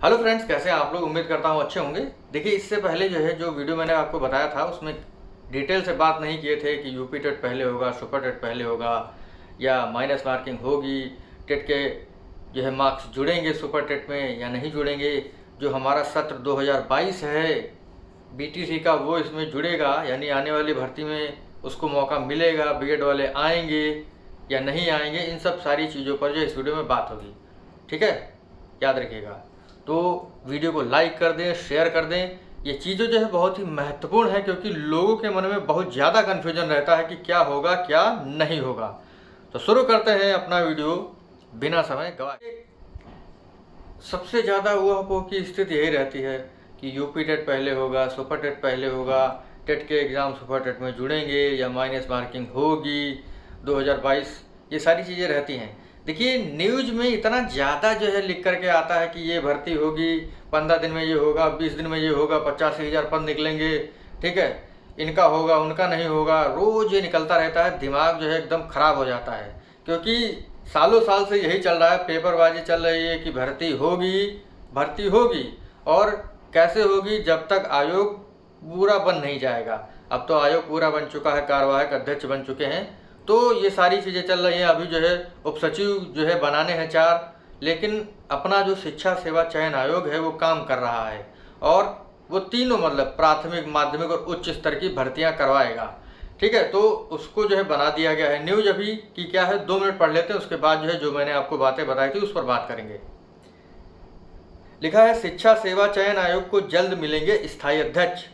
Hello friends, कैसे हैं आप लोग। उम्मीद करता हूँ अच्छे होंगे। देखिए, इससे पहले जो वीडियो मैंने आपको बताया था उसमें डिटेल से बात नहीं किए थे कि यूपी टेट पहले होगा, सुपर टेट पहले होगा या माइनस मार्किंग होगी, टेट के मार्क्स जुड़ेंगे सुपर टेट में या नहीं जुड़ेंगे। जो हमारा सत्र 2022 है बीटीसी का वो इसमें जुड़ेगा, यानी आने वाली भर्ती में उसको मौका मिलेगा, बीएड वाले आएंगे या नहीं आएंगे। इन सब सारी चीज़ों पर इस वीडियो में बात होगी, ठीक है, याद रखिएगा। तो वीडियो को लाइक कर दें, शेयर कर दें। ये चीज़ें बहुत ही महत्वपूर्ण है, क्योंकि लोगों के मन में बहुत ज़्यादा कन्फ्यूजन रहता है कि क्या होगा क्या नहीं होगा। तो शुरू करते हैं अपना वीडियो बिना समय गवाए। सबसे ज़्यादा ऊहापोह की स्थिति यही रहती है कि यूपी टेट पहले होगा, सुपर टेट पहले होगा, टेट के एग्ज़ाम सुपर टेट में जुड़ेंगे या माइनस मार्किंग होगी 2022, ये सारी चीज़ें रहती हैं। देखिए, न्यूज़ में इतना ज़्यादा लिख करके आता है कि ये भर्ती होगी, 15 दिन में ये होगा, 20 दिन में ये होगा, 85,000 पद निकलेंगे, ठीक है, इनका होगा उनका नहीं होगा, रोज़ ये निकलता रहता है। दिमाग एकदम ख़राब हो जाता है, क्योंकि सालों साल से यही चल रहा है, पेपरबाजी चल रही है कि भर्ती होगी और कैसे होगी, जब तक आयोग पूरा बन नहीं जाएगा। अब तो आयोग पूरा बन चुका है, कार्यवाहक अध्यक्ष बन चुके हैं, तो ये सारी चीज़ें चल रही हैं। अभी उप सचिव बनाने हैं 4, लेकिन अपना जो शिक्षा सेवा चयन आयोग है वो काम कर रहा है और वो तीनों मतलब प्राथमिक, माध्यमिक और उच्च स्तर की भर्तियां करवाएगा, ठीक है। तो उसको बना दिया गया है। न्यूज अभी की क्या है, 2 मिनट पढ़ लेते हैं, उसके बाद जो मैंने आपको बातें बताई थी उस पर बात करेंगे। लिखा है, शिक्षा सेवा चयन आयोग को जल्द मिलेंगे स्थायी अध्यक्ष।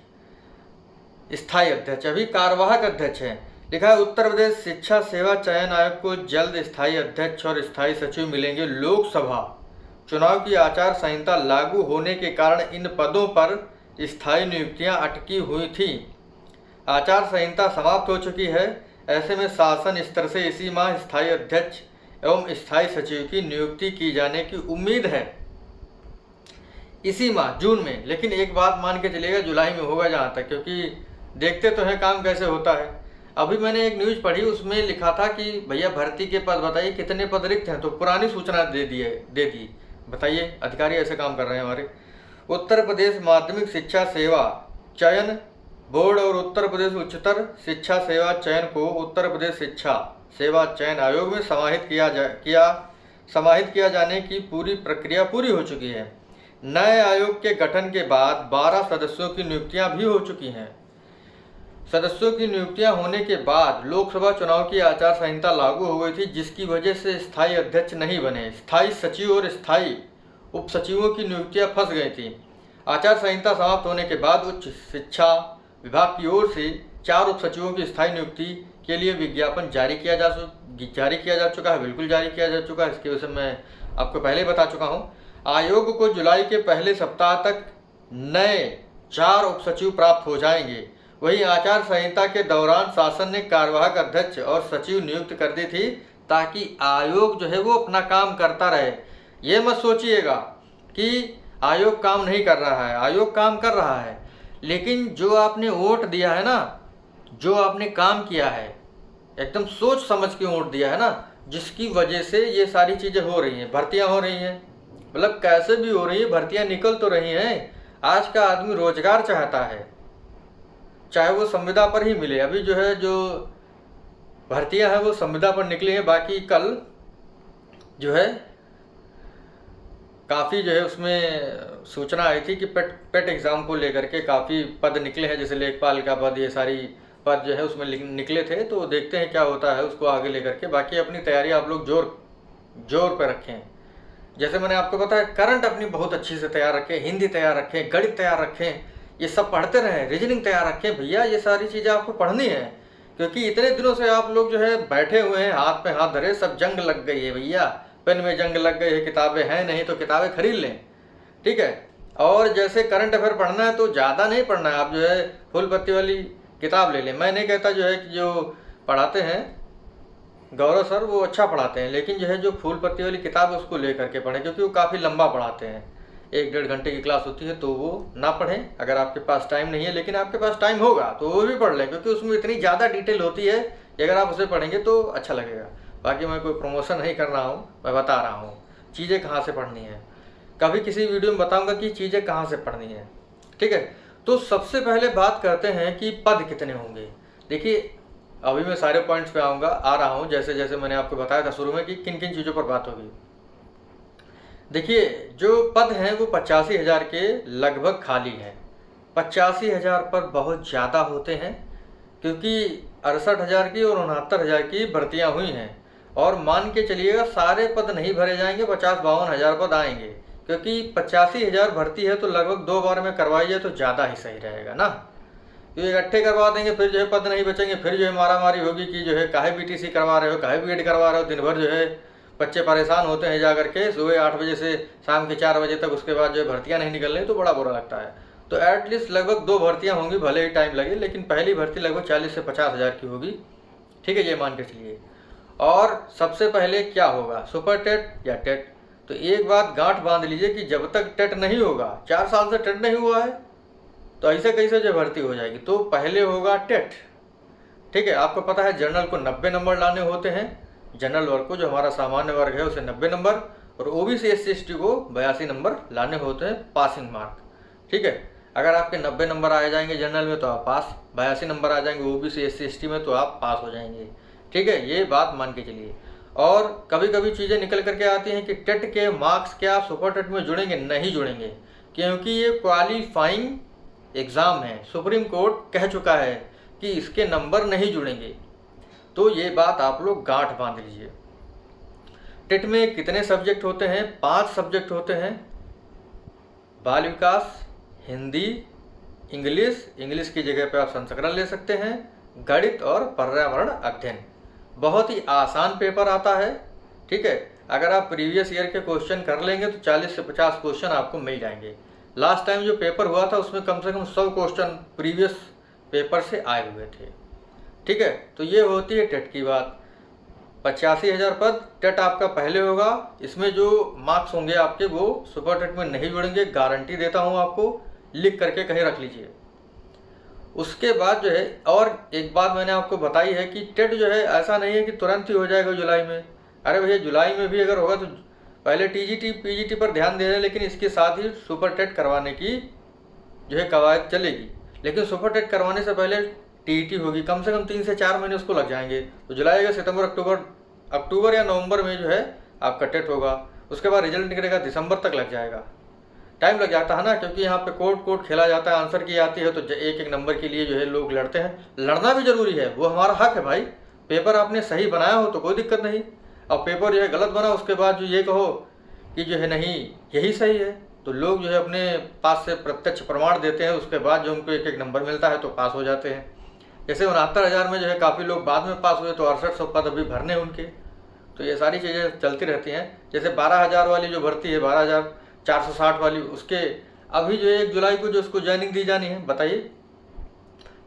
अभी कार्यवाहक अध्यक्ष हैं। लिखा है, उत्तर प्रदेश शिक्षा सेवा चयन आयोग को जल्द स्थायी अध्यक्ष और स्थायी सचिव मिलेंगे। लोकसभा चुनाव की आचार संहिता लागू होने के कारण इन पदों पर स्थायी नियुक्तियां अटकी हुई थी। आचार संहिता समाप्त हो चुकी है, ऐसे में शासन स्तर से इसी माह स्थायी अध्यक्ष एवं स्थायी सचिव की नियुक्ति की जाने की उम्मीद है। इसी माह जून में, लेकिन एक बात मान के चलिएगा, जुलाई में होगा जहाँ तक, क्योंकि देखते तो हैं काम कैसे होता है। अभी मैंने एक न्यूज़ पढ़ी, उसमें लिखा था कि भैया भर्ती के पद बताइए कितने पद रिक्त हैं, तो पुरानी सूचना दे दी। बताइए, अधिकारी ऐसे काम कर रहे हैं हमारे। उत्तर प्रदेश माध्यमिक शिक्षा सेवा चयन बोर्ड और उत्तर प्रदेश उच्चतर शिक्षा सेवा चयन को उत्तर प्रदेश शिक्षा सेवा चयन आयोग में समाहित किया जाने की पूरी प्रक्रिया पूरी हो चुकी है। नए आयोग के गठन के बाद 12 सदस्यों की नियुक्तियां भी हो चुकी हैं। सदस्यों की नियुक्तियां होने के बाद लोकसभा चुनाव की आचार संहिता लागू हो गई थी, जिसकी वजह से स्थायी अध्यक्ष नहीं बने। स्थायी सचिव और स्थायी उप सचिवों की नियुक्तियां फंस गई थी। आचार संहिता समाप्त होने के बाद उच्च शिक्षा विभाग की ओर से 4 उप सचिवों की स्थायी नियुक्ति के लिए विज्ञापन जारी किया जा चुका है। बिल्कुल जारी किया जा चुका है, इसके विषय में मैं आपको पहले बता चुका हूँ। आयोग को जुलाई के पहले सप्ताह तक नए 4 उप सचिव प्राप्त हो जाएंगे। वहीं आचार संहिता के दौरान शासन ने कार्यवाहक अध्यक्ष और सचिव नियुक्त कर दी थी, ताकि आयोग वो अपना काम करता रहे। ये मत सोचिएगा कि आयोग काम नहीं कर रहा है, आयोग काम कर रहा है, लेकिन जो आपने वोट दिया है ना, जो आपने काम किया है, एकदम सोच समझ के वोट दिया है ना, जिसकी वजह से ये सारी चीज़ें हो रही हैं, भर्तियां हो रही हैं, मतलब कैसे भी हो रही है, भर्तियां निकल तो रही हैं। आज का आदमी रोजगार चाहता है, चाहे वो संविदा पर ही मिले। अभी जो भर्तियां हैं वो संविदा पर निकली हैं। बाकी कल काफ़ी उसमें सूचना आई थी कि पेट एग्ज़ाम को लेकर के काफ़ी पद निकले हैं, जैसे लेखपाल का पद, ये सारी पद उसमें निकले थे। तो देखते हैं क्या होता है उसको आगे लेकर के। बाकी अपनी तैयारी आप लोग जोर पर रखें। जैसे मैंने आपको बताया, करंट अपनी बहुत अच्छी से तैयार रखें, हिंदी तैयार रखें, गणित तैयार रखें, ये सब पढ़ते रहें, रीजनिंग तैयार रखें। भैया ये सारी चीज़ें आपको पढ़नी है, क्योंकि इतने दिनों से आप लोग बैठे हुए हैं, हाथ पे हाथ धरे, सब जंग लग गई है भैया, पेन में जंग लग गई है, किताबें हैं नहीं तो किताबें खरीद लें, ठीक है। और जैसे करंट अफेयर पढ़ना है तो ज़्यादा नहीं पढ़ना है, आप फुल पत्ती वाली किताब ले लें। मैं नहीं कहता कि जो पढ़ाते हैं गौरव सर वो अच्छा पढ़ाते हैं, लेकिन जो फूल पत्ती वाली किताब है उसको लेकर के पढ़ें, क्योंकि वो काफ़ी लंबा पढ़ाते हैं। 1-1.5 घंटे की क्लास होती है, तो वो ना पढ़ें अगर आपके पास टाइम नहीं है। लेकिन आपके पास टाइम होगा तो वो भी पढ़ लें, क्योंकि उसमें इतनी ज़्यादा डिटेल होती है कि अगर आप उसे पढ़ेंगे तो अच्छा लगेगा। बाकी मैं कोई प्रमोशन नहीं कर रहा हूँ, मैं बता रहा हूँ चीज़ें कहाँ से पढ़नी है। कभी किसी वीडियो में बताऊंगा कि चीज़ें कहाँ से पढ़नी है। ठीक है, तो सबसे पहले बात करते हैं कि पद कितने होंगे। देखिए अभी मैं सारे पॉइंट्स पे आ रहा हूँ, जैसे जैसे मैंने आपको बताया था शुरू में कि किन किन चीज़ों पर बात होगी। देखिए जो पद हैं वो 85,000 के लगभग खाली हैं। 85,000 पर बहुत ज़्यादा होते हैं, क्योंकि 68,000 की और 69,000 की भर्तियां हुई हैं। और मान के चलिएगा सारे पद नहीं भरे जाएंगे, 50-52 हज़ार पद आएंगे, क्योंकि 85,000 भर्ती है तो लगभग 2 बार में करवाइए तो ज़्यादा ही सही रहेगा ना। तो इकट्ठे करवा देंगे, फिर जो है पद नहीं बचेंगे, फिर जो है मारामारी होगी कि जो है काहे बीटीसी करवा रहे हो, काहे बीएड करवा रहे हो। दिन भर जो है बच्चे परेशान होते हैं जा करके सुबह 8 बजे से शाम के 4 बजे तक, उसके बाद जो है भर्तियाँ नहीं निकल रही तो बड़ा बुरा लगता है। तो एटलीस्ट लगभग 2 भर्तियाँ होंगी, भले ही टाइम लगे, लेकिन पहली भर्ती लगभग 40 से 50,000 की होगी। ठीक है, ये मान के चलिए। और सबसे पहले क्या होगा, सुपर टेट या टेट। तो एक बात गांठ बांध लीजिए कि जब तक टेट नहीं होगा, 4 साल से टेट नहीं हुआ है तो ऐसे कैसे जो भर्ती हो जाएगी। तो पहले होगा टेट। ठीक है, आपको पता है जनरल को 90 नंबर लाने होते हैं, जनरल वर्ग को जो हमारा सामान्य वर्ग है उसे 90 नंबर, और ओबीसी SC ST को 82 नंबर लाने होते हैं पासिंग मार्क। ठीक है, अगर आपके 90 नंबर आ जाएंगे जनरल में तो आप पास, 82 नंबर आ जाएंगे ओबीसी SC ST में तो आप पास हो जाएंगे। ठीक है, ये बात मान के चलिए। और कभी कभी चीज़ें निकल करके आती हैं कि टेट के मार्क्स क्या सुपर टेट में जुड़ेंगे, नहीं जुड़ेंगे, क्योंकि ये क्वालिफाइंग एग्ज़ाम है। सुप्रीम कोर्ट कह चुका है कि इसके नंबर नहीं जुड़ेंगे। तो ये बात आप लोग गांठ बांध लीजिए। टेट में कितने सब्जेक्ट होते हैं, 5 सब्जेक्ट होते हैं। बाल विकास, हिंदी, इंग्लिश की जगह पे आप संस्करण ले सकते हैं, गणित और पर्यावरण अध्ययन। बहुत ही आसान पेपर आता है। ठीक है, अगर आप प्रीवियस ईयर के क्वेश्चन कर लेंगे तो 40 से 50 क्वेश्चन आपको मिल जाएंगे। लास्ट टाइम जो पेपर हुआ था उसमें कम से कम 100 क्वेश्चन प्रीवियस पेपर से आए हुए थे। ठीक है, तो ये होती है टेट की बात। 85,000 पद टेट आपका पहले होगा। इसमें जो मार्क्स होंगे आपके वो सुपर टेट में नहीं जुड़ेंगे, गारंटी देता हूँ आपको, लिख करके कहीं रख लीजिए। उसके बाद जो है, और एक बात मैंने आपको बताई है कि टेट जो है ऐसा नहीं है कि तुरंत ही हो जाएगा जुलाई में। अरे भैया जुलाई में भी अगर होगा तो पहले TGT PGT पर ध्यान दे रहे हैं, लेकिन इसके साथ ही सुपर टेट करवाने की जो है कवायद चलेगी। लेकिन सुपर टेट करवाने से पहले TET होगी, कम से कम 3 से 4 महीने उसको लग जाएंगे। तो जुलाई अगस्त सितंबर अक्टूबर या नवंबर में जो है आपका टेट होगा। उसके बाद रिजल्ट निकलेगा, दिसंबर तक लग जाएगा। टाइम लग जाता है ना, क्योंकि यहाँ पे कोर्ट खेला जाता है, आंसर की आती है, तो एक एक नंबर के लिए जो है लोग लड़ते हैं। लड़ना भी जरूरी है, वो हमारा हक है भाई। पेपर आपने सही बनाया हो तो कोई दिक्कत नहीं, अब पेपर जो है गलत बना उसके बाद जो ये कहो कि जो है नहीं यही सही है, तो लोग जो है अपने पास से प्रत्यक्ष प्रमाण देते हैं, उसके बाद जो उनको एक एक नंबर मिलता है तो पास हो जाते हैं। जैसे 69,000 में जो है काफ़ी लोग बाद में पास हुए, तो 6800 पद अभी भरने उनके। तो ये सारी चीज़ें चलती रहती हैं। जैसे 12,000 वाली जो भर्ती है, 12,460 वाली, उसके अभी जो 1 जुलाई को जो उसको ज्वाइनिंग दी जानी है, बताइए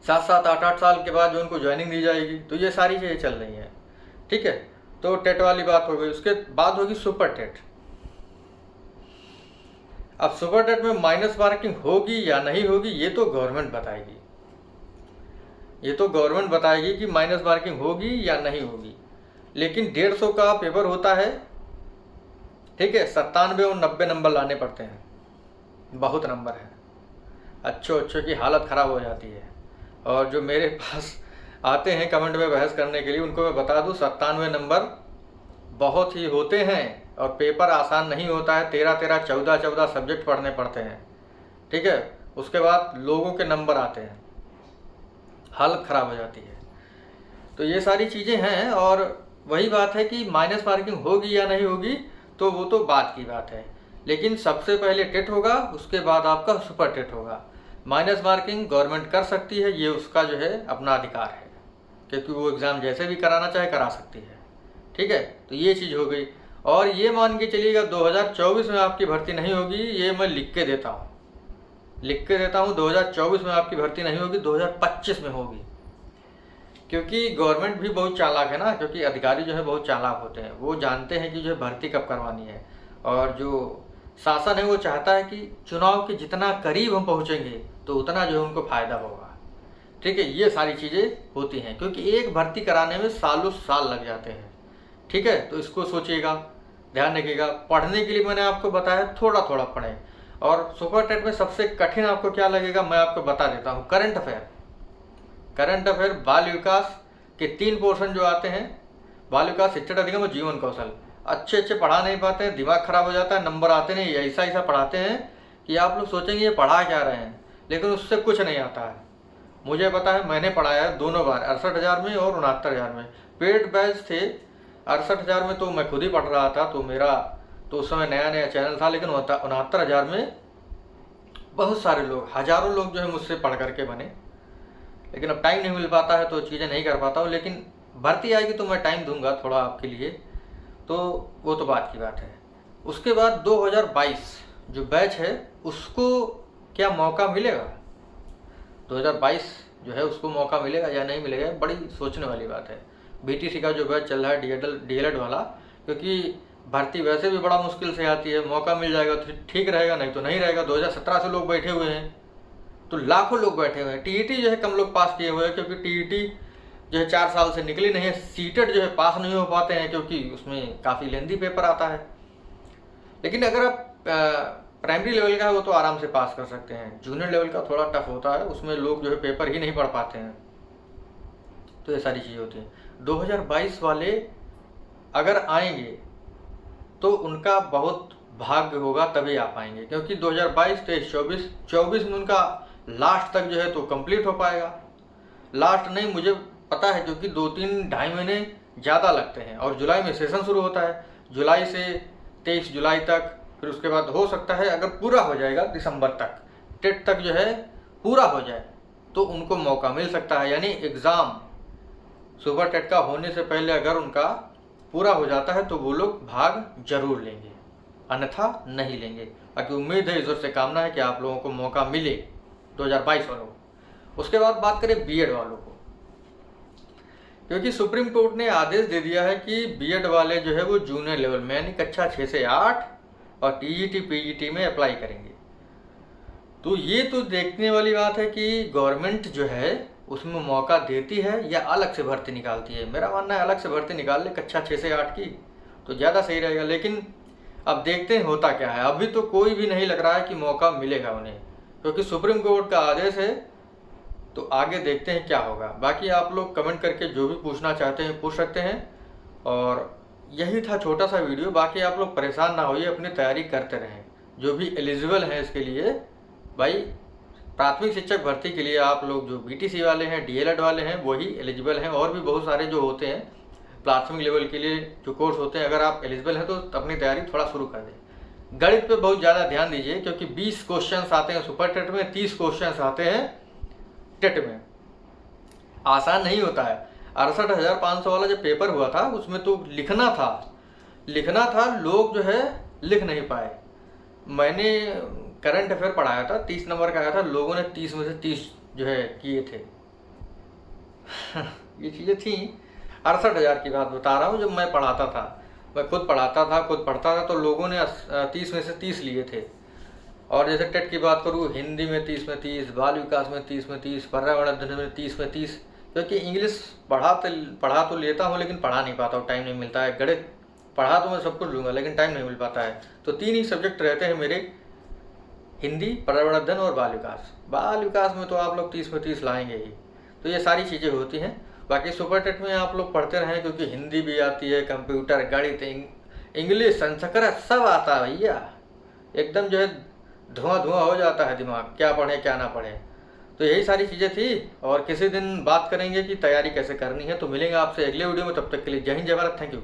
7-7, 8-8 साल के बाद जो उनको ज्वाइनिंग दी जाएगी। तो ये सारी चीज़ें चल रही हैं। ठीक है, तो टेट वाली बात हो गई। उसके बाद होगी सुपर टेट। अब सुपर टेट में माइनस मार्किंग होगी या नहीं होगी ये तो गवर्नमेंट बताएगी। ये तो गवर्नमेंट बताएगी कि माइनस मार्किंग होगी या नहीं होगी। लेकिन 150 का पेपर होता है। ठीक है, 97 और 90 नंबर लाने पड़ते हैं, बहुत नंबर है। अच्छों की हालत ख़राब हो जाती है। और जो मेरे पास आते हैं कमेंट में बहस करने के लिए, उनको मैं बता दूं 97 नंबर बहुत ही होते हैं, और पेपर आसान नहीं होता है। 13-13, 14-14 सब्जेक्ट पढ़ने पड़ते हैं। ठीक है, उसके बाद लोगों के नंबर आते हैं, हालत ख़राब हो जाती है। तो ये सारी चीज़ें हैं। और वही बात है कि माइनस मार्किंग होगी या नहीं होगी तो वो तो बात की बात है। लेकिन सबसे पहले टेट होगा, उसके बाद आपका सुपर टेट होगा। माइनस मार्किंग गवर्नमेंट कर सकती है, ये उसका जो है अपना अधिकार है, क्योंकि वो एग्ज़ाम जैसे भी कराना चाहे करा सकती है। ठीक है, तो ये चीज़ हो गई। और ये मान के चलिएगा 2024 में आपकी भर्ती नहीं होगी, ये मैं लिख के देता हूँ 2024 में आपकी भर्ती नहीं होगी, 2025 में होगी। क्योंकि गवर्नमेंट भी बहुत चालाक है ना, क्योंकि अधिकारी जो है बहुत चालाक होते हैं। वो जानते हैं कि जो है भर्ती कब करवानी है, और जो शासन है वो चाहता है कि चुनाव के जितना करीब हम पहुँचेंगे तो उतना जो है उनको फ़ायदा होगा। ठीक है, ये सारी चीज़ें होती हैं, क्योंकि एक भर्ती कराने में सालों साल लग जाते हैं। ठीक है, तो इसको सोचिएगा। ध्यान रखिएगा। पढ़ने के लिए मैंने आपको बताया थोड़ा थोड़ा पढ़ें। और सुपर टेट में सबसे कठिन आपको क्या लगेगा मैं आपको बता देता हूँ। करंट अफेयर, बाल विकास के 3 पोर्शन जो आते हैं, बाल विकास, शिक्षण अधिगम और जीवन कौशल, अच्छे पढ़ा नहीं पाते हैं, दिमाग खराब हो जाता है, नंबर आते नहीं। ऐसा पढ़ाते हैं कि आप लोग सोचेंगे ये पढ़ा क्या रहे हैं, लेकिन उससे कुछ नहीं आता है। मुझे पता है, मैंने पढ़ाया है दोनों बार, 68,000 में और 69,000 में। पेड बैच थे 68,000 में, तो मैं खुद ही पढ़ रहा था, तो मेरा तो उस समय नया चैनल था। लेकिन 69,000 में बहुत सारे लोग, हज़ारों लोग जो है मुझसे पढ़ करके बने। लेकिन अब टाइम नहीं मिल पाता है तो चीज़ें नहीं कर पाता हूँ। लेकिन भर्ती आएगी तो मैं टाइम दूंगा थोड़ा आपके लिए, तो वो तो बात की बात है। उसके बाद 2022 जो बैच है उसको क्या मौका मिलेगा? 2022 जो है उसको मौका मिलेगा या नहीं मिलेगा, बड़ी सोचने वाली बात है। बीटीसी का जो बैच चल रहा है डीएलएड वाला, क्योंकि भर्ती वैसे भी बड़ा मुश्किल से आती है, मौका मिल जाएगा तो ठीक रहेगा, नहीं तो नहीं रहेगा। 2017 से लोग बैठे हुए हैं, तो लाखों लोग बैठे हुए हैं। टीईटी जो है कम लोग पास किए हुए हैं, क्योंकि टीईटी जो है 4 साल से निकली नहीं है। सीटेट जो है पास नहीं हो पाते हैं, क्योंकि उसमें काफ़ी लेंदी पेपर आता है। लेकिन अगर आप प्राइमरी लेवल का है वो तो आराम से पास कर सकते हैं। जूनियर लेवल का थोड़ा टफ होता है, उसमें लोग जो है पेपर ही नहीं पढ़ पाते हैं। तो ये सारी चीज़ें होती हैं। 2022 वाले अगर आएंगे तो उनका बहुत भाग्य होगा, तभी आ पाएंगे, क्योंकि 2022, 23, 24 में उनका लास्ट तक जो है तो कंप्लीट हो पाएगा। लास्ट नहीं, मुझे पता है, क्योंकि 2-3-2.5 महीने ज़्यादा लगते हैं। और जुलाई में सेशन शुरू होता है, जुलाई से 23 जुलाई तक। फिर उसके बाद हो सकता है अगर पूरा हो जाएगा दिसंबर तक, टेट तक जो है पूरा हो जाए तो उनको मौका मिल सकता है। यानी एग्ज़ाम सुपर टेट का होने से पहले अगर उनका पूरा हो जाता है तो वो लोग भाग जरूर लेंगे, अन्यथा नहीं लेंगे। बाकी उम्मीद है, ईश्वर से कामना है कि आप लोगों को मौका मिले 2022 वालों को। उसके बाद बात करें बीएड वालों को, क्योंकि सुप्रीम कोर्ट ने आदेश दे दिया है कि बीएड वाले जो है वो जूनियर लेवल में यानी कक्षा 6 से 8 और टीजीटी पीजीटी में अप्लाई करेंगे। तो ये तो देखने वाली बात है कि गवर्नमेंट जो है उसमें मौका देती है या अलग से भर्ती निकालती है। मेरा मानना है अलग से भर्ती निकाल ले कक्षा 6 से 8 की, तो ज़्यादा सही रहेगा। लेकिन अब देखते हैं होता क्या है। अभी तो कोई भी नहीं लग रहा है कि मौका मिलेगा उन्हें, क्योंकि सुप्रीम कोर्ट का आदेश है। तो आगे देखते हैं क्या होगा। बाकी आप लोग कमेंट करके जो भी पूछना चाहते हैं पूछ सकते हैं। और यही था छोटा सा वीडियो। बाकी आप लोग परेशान ना होइए, अपनी तैयारी करते रहें। जो भी एलिजिबल हैं इसके लिए, भाई प्राथमिक शिक्षक भर्ती के लिए आप लोग जो बीटीसी वाले हैं, डीएलएड वाले हैं, वही एलिजिबल हैं। और भी बहुत सारे जो होते हैं प्राथमिक लेवल के लिए जो कोर्स होते हैं, अगर आप एलिजिबल हैं तो अपनी तैयारी थोड़ा शुरू कर दें। गणित पे बहुत ज़्यादा ध्यान दीजिए, क्योंकि 20 क्वेश्चन आते हैं सुपर टेट में, 30 क्वेश्चन आते हैं टेट में। आसान नहीं होता है। 68,500 वाला जो पेपर हुआ था उसमें तो लिखना था, लोग जो है लिख नहीं पाए। मैंने करंट अफेयर पढ़ाया था, 30 नंबर का आया था, लोगों ने 30 में से 30 जो है किए थे। ये चीज़ें थी। 68,000 की बात बता रहा हूँ, जब मैं पढ़ाता था, मैं खुद पढ़ता था, तो लोगों ने 30 में से 30 लिए थे। और जैसे टेट की बात करूँ, हिंदी में 30 में 30, बाल विकास में 30 में 30, पर्यावरण अध्ययन में 30 में 30। क्योंकि इंग्लिश पढ़ा तो लेता हूँ, लेकिन पढ़ा नहीं पाता हूँ, टाइम नहीं मिलता है। गणित पढ़ा तो मैं सब कुछ लूँगा, लेकिन टाइम नहीं मिल पाता है। तो 3 ही सब्जेक्ट रहते हैं मेरे, हिंदी, पर्यावरण अध्ययन और बाल विकास। बाल विकास में तो आप लोग 30 में 30 लाएंगे ही। तो ये सारी चीज़ें होती हैं। बाकी सुपर टेट में आप लोग पढ़ते रहें, क्योंकि हिंदी भी आती है, कंप्यूटर, गणित, इंग्लिश, संस्कृत सब आता है भैया। एकदम जो है धुआं हो जाता है दिमाग, क्या पढ़ें क्या ना पढ़ें। तो यही सारी चीज़ें थी। और किसी दिन बात करेंगे कि तैयारी कैसे करनी है। तो मिलेंगे आपसे अगले वीडियो में, तब तक के लिए जय हिंद जय भारत, थैंक यू।